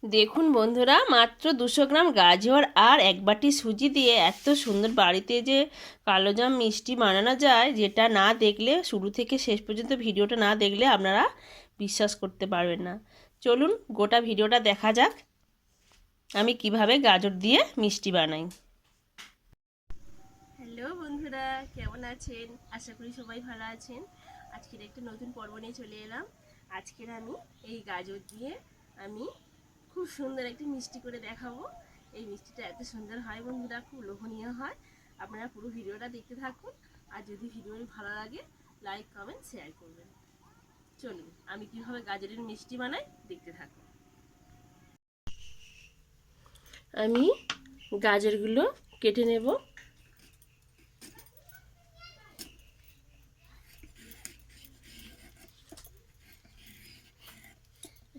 দেখুন বন্ধুরা, মাত্র 200 গ্রাম গাজর আর 1 বাটি সুজি দিয়ে এত সুন্দর বাড়িতে যে কালোজাম মিষ্টি বানানো যায়, যেটা না দেখলে, শুরু থেকে শেষ পর্যন্ত ভিডিওটা না দেখলে আপনারা বিশ্বাস করতে পারবেন না। চলুন গোটা ভিডিওটা দেখা যাক আমি কিভাবে গাজর দিয়ে মিষ্টি বানাই। হ্যালো বন্ধুরা, কেমন আছেন? আশা করি সবাই ভালো আছেন। আজকের একটা নতুন পর্ব নিয়ে চলে এলাম। আজকের আমি এই গাজর দিয়ে আমি খুব সুন্দর একটি মিষ্টি করে দেখাবো। এই মিষ্টিটা এত সুন্দর হয় বন্ধুরা, খুব লোভনীয় হয়। আপনারা পুরো ভিডিওটা দেখতে থাকুন, আর যদি ভিডিওটি ভালো লাগে লাইক কমেন্ট শেয়ার করবেন। চলুন আমি কিভাবে গাজরের মিষ্টি বানাই দেখতে থাকুন। আমি গাজরগুলো কেটে নেব।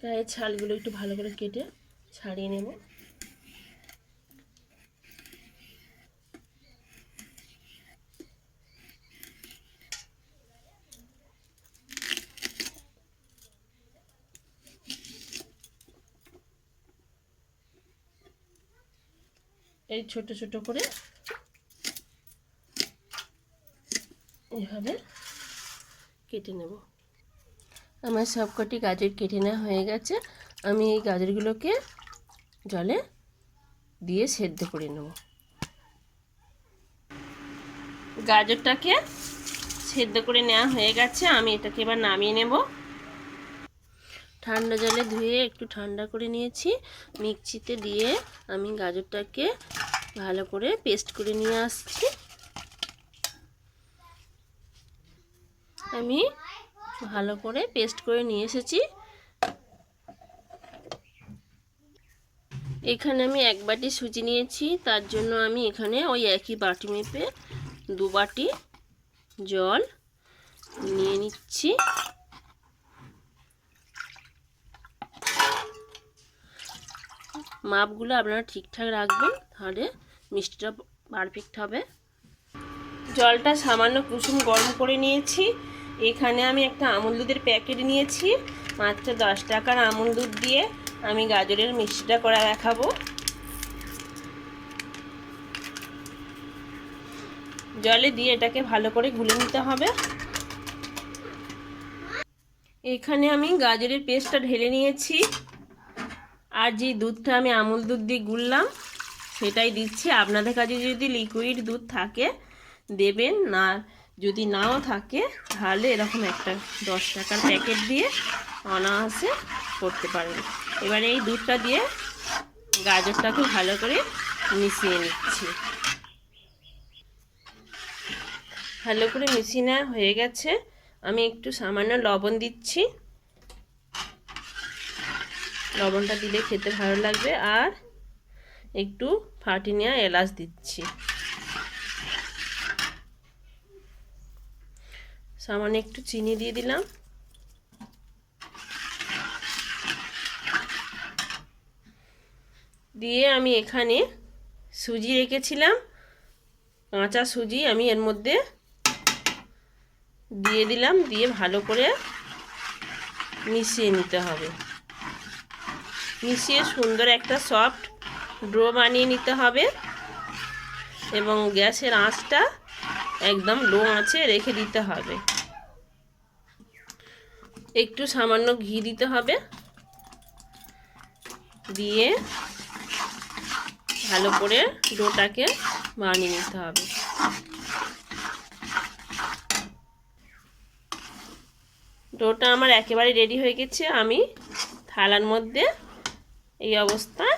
গায়ের ছালগুলো একটু ভালো করে কেটে ছাড়িয়ে নেব। এই ছোট ছোট করে এভাবে কেটে নেব। আমার সবকটি গাজর কেটে নেওয়া হয়ে গেছে। আমি এই গাজরগুলোকে জলে দিয়ে সেদ্ধ করে নেব। গাজরটাকে সেদ্ধ করে নেওয়া হয়ে গেছে, আমি এটাকে এবার নামিয়ে নেব। ঠান্ডা জলে ধুয়ে একটু ঠান্ডা করে নিয়েছি। মিক্সিতে দিয়ে আমি গাজরটাকে ভালো করে পেস্ট করে নিয়ে আসছি। আমি ভালো করে পেস্ট করে নিয়ে এসেছি। এখানে আমি 1 বাটি সুজি নিয়েছি, তার জন্য আমি এখানে ওই একই বাটি মেপে 2 বাটি জল নিয়ে নিচ্ছি। মাপগুলো আপনারা ঠিকঠাক রাখবেন, তাহলে মিষ্টিটা পারফেক্ট হবে। জলটা সামান্য কুসুম গরম করে নিয়েছি। এখানে আমি একটা আমুল দুধের প্যাকেট নিয়েছি। মাত্র 10 টাকার আমুল দুধ দিয়ে আমি গাজরের মিষ্টিটা করে দেখাবো। জলে দিয়ে এটাকে ভালো করে গুলে নিতে হবে। এখানে আমি গাজরের পেস্টটা ঢেলে নিয়েছি, আর যে দুধটা আমি আমুল দুধ দিয়ে গুললাম সেটাই দিচ্ছি। আপনাদের কাছে যদি লিকুইড দুধ থাকে দেবেন, না যদি নাও থাকে তাহলে এরকম একটা 10 টাকার প্যাকেট দিয়ে অনায়াসে করতে পারবেন। এবারে এই দুধটা দিয়ে গাজরটাকে ভালো করে মিশিয়ে নিচ্ছি। ভালো করে মিশিয়ে নেওয়া হয়ে গেছে। আমি একটু সামান্য লবণ দিচ্ছি, লবণটা দিলে খেতে ভালো লাগবে। আর একটু ফাটি নেওয়া এলাচ দিচ্ছি। সামান্য একটু চিনি দিয়ে দিলাম। দিয়ে আমি এখানে সুজি রেখেছিলাম, কাঁচা সুজি আমি এর মধ্যে দিয়ে দিলাম। দিয়ে ভালো করে মিশিয়ে নিতে হবে। মিশিয়ে সুন্দর একটা সফট ডো বানিয়ে নিতে হবে, এবং গ্যাসের আঁচটা একদম লো আঁচে রেখে দিতে হবে। একটু সামান্য ঘি দিতে হবে, দিয়ে ভালো করে ডোটাকে বানিয়ে নিতে হবে। ডোটা আমার একেবারে রেডি হয়ে গেছে। আমি থালার মধ্যে এই অবস্থায়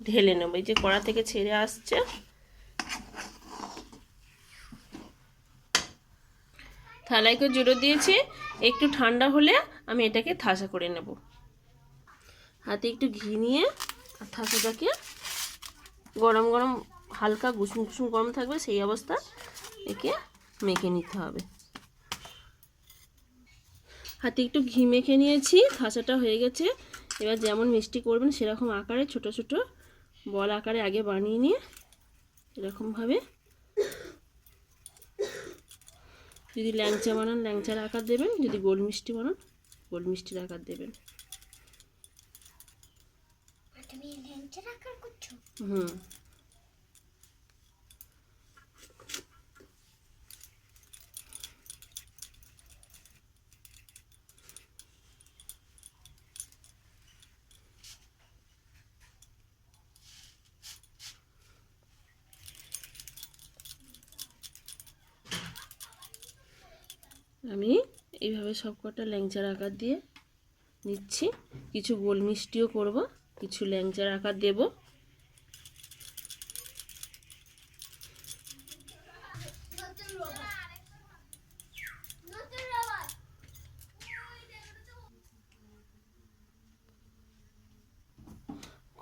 ঢেলে নেব। এই যে কড়া থেকে ছেড়ে আসছে। থালায় করে জুড়ে দিয়েছি। একটু ঠান্ডা হলে আমি এটাকে ঠাসা করে নেব। হাতে একটু ঘি নিয়ে থাসাটাকে গরম গরম হালকা কুসুম কুসুম গরম থাকবে সেই অবস্থা একে মেখে নিতে হবে। হাতে একটু ঘি মেখে নিয়েছি, থাসাটা হয়ে গেছে। এবার যেমন মিষ্টি করবেন সেরকম আকারে ছোট ছোট বল আকারে আগে বানিয়ে নিয়ে এরকমভাবে, যদি ল্যাংচা বানান ল্যাংচার আকার দেবেন, যদি গোল মিষ্টি বানান গোল মিষ্টির আকার দেবেন। হুম, আমি এইভাবে সবকটা ল্যাংচার আকার দিয়ে নিচ্ছি। কিছু গোল মিষ্টিও করব, কিছু ল্যাংচার আকার দেব।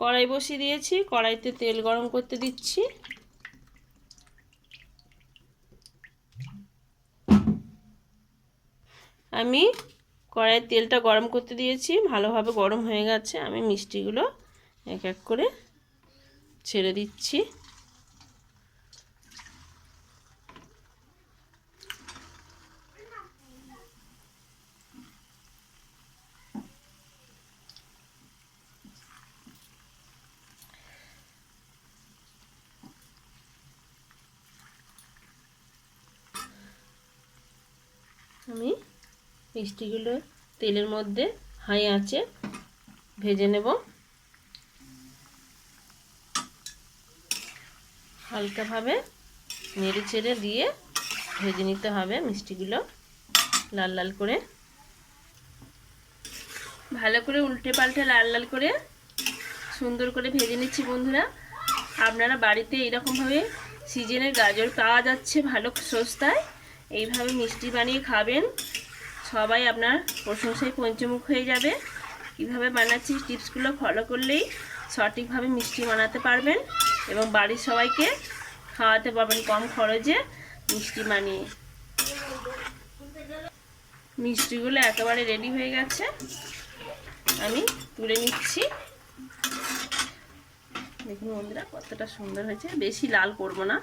কড়াই বসিয়ে দিয়েছি, কড়াইতে তেল গরম করতে দিচ্ছি। আমি কড়াইয়ের তেলটা গরম করতে দিয়েছি, ভালোভাবে গরম হয়ে গেছে। আমি মিষ্টিগুলো এক এক করে ছেড়ে দিচ্ছি। আমি মিষ্টিগুলো তেলের মধ্যে হাই আঁচে ভেজে নেব। হালকাভাবে নেড়ে চেড়ে দিয়ে ভেজে নিতে হবে মিষ্টিগুলো লাল লাল করে। ভালো করে উল্টে পাল্টে লাল লাল করে সুন্দর করে ভেজে নিচ্ছি বন্ধুরা। আপনারা বাড়িতে এইরকমভাবে সিজনের গাজর পাওয়া যাচ্ছে ভালো সস্তায়, এইভাবে মিষ্টি বানিয়ে খাবেন, সবাই আপনার প্রশংসায় পঞ্চমুখ হয়ে যাবে। কীভাবে বানাচ্ছি টিপসগুলো ফলো করলেই সঠিকভাবে মিষ্টি বানাতে পারবেন এবং বাড়ির সবাইকে খাওয়াতে পারবেন কম খরচে মিষ্টি বানিয়ে। মিষ্টিগুলো একেবারে রেডি হয়ে গেছে, আমি তুলে নিচ্ছি। দেখুন বন্ধুরা কতটা সুন্দর হয়েছে, বেশি লাল করব না।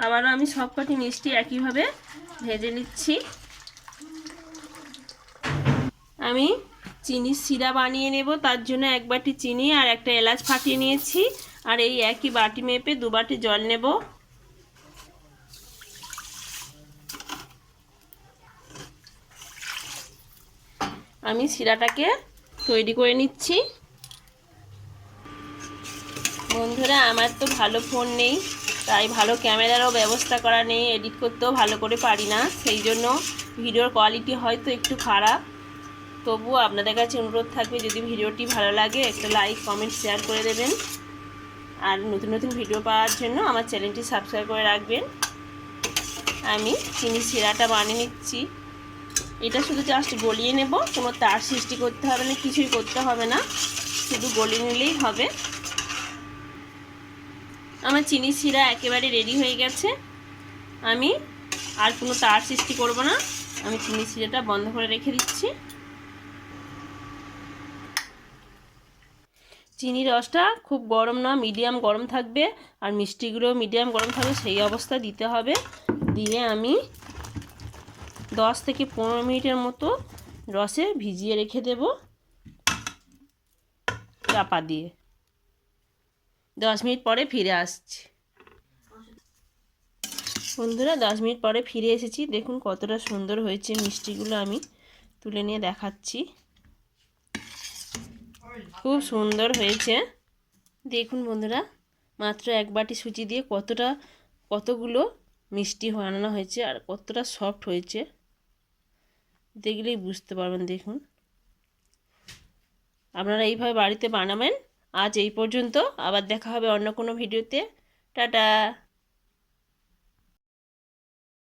আবারও আমি সবকটি মিষ্টি একইভাবে ভেজে নিচ্ছি। আমি চিনির সিরা বানিয়ে নেব, তার জন্য এক বাটি চিনি আর একটা এলাচ ফাটিয়ে নিয়েছি। আর এই একই বাটি মেপে 2 বাটি জল নেব। আমি সিরাটাকে তৈরি করে নিচ্ছি। বন্ধুরা আমার তো ভালো ফোন নেই, তাই ভালো ক্যামেরারও ব্যবস্থা করা নেই, এডিট করতেও ভালো করে পারি না, সেই জন্য ভিডিওর কোয়ালিটি হয়তো একটু খারাপ। তবুও আপনাদের কাছে অনুরোধ থাকবে যদি ভিডিওটি ভালো লাগে একটা লাইক কমেন্ট শেয়ার করে দেবেন। আর নতুন নতুন ভিডিও পাওয়ার জন্য আমার চ্যানেলটি সাবস্ক্রাইব করে রাখবেন। আমি চিনি সিরাটা বানিয়ে নিচ্ছি। এটা শুধু জাস্ট গলিয়ে নেব, কোনো তার সৃষ্টি করতে হবে না, কিছুই করতে হবে না, শুধু গলিয়ে নিলেই হবে। আমার চিনি সিরা একেবারে রেডি হয়ে গেছে। আমি আর কোনো তার সৃষ্টি করব না, আমি চিনি সিরাটা বন্ধ করে রেখে দিচ্ছি। চিনি রসটা খুব গরম না, মিডিয়াম গরম থাকবে, আর মিষ্টিগুলো মিডিয়াম গরম থাকবে, সেই অবস্থা দিতে হবে। দিয়ে আমি 10 থেকে 15 মিনিটের মতো রসে ভিজিয়ে রেখে দেব চাপা দিয়ে। 10 মিনিট পরে ফিরে আসছি। বন্ধুরা 10 মিনিট পরে ফিরে এসেছি, দেখুন কতটা সুন্দর হয়েছে মিষ্টিগুলো। আমি তুলে নিয়ে দেখাচ্ছি, খুব সুন্দর হয়েছে। দেখুন বন্ধুরা মাত্র এক বাটি সুজি দিয়ে কতগুলো মিষ্টি বানানো হয়েছে আর কতটা সফট হয়েছে, দেখলেই বুঝতে পারবেন। দেখুন আপনারা এইভাবে বাড়িতে বানাবেন। আজ এই পর্যন্ত, আবার দেখা হবে অন্য কোনো ভিডিওতে। টাটা।